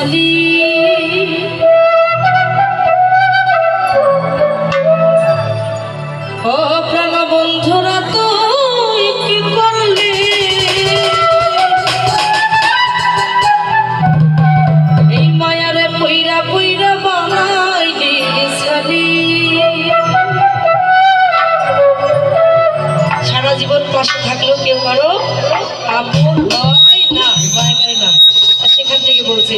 সালি ও প্রাণ বন্ধুরা তুই কি করলি এই মায়ারে পইরা পইরা বানাইলি সালি সারা জীবন পাশে থাকলেও কেউ কারো আপন হয় না, সেখান থেকে বলছে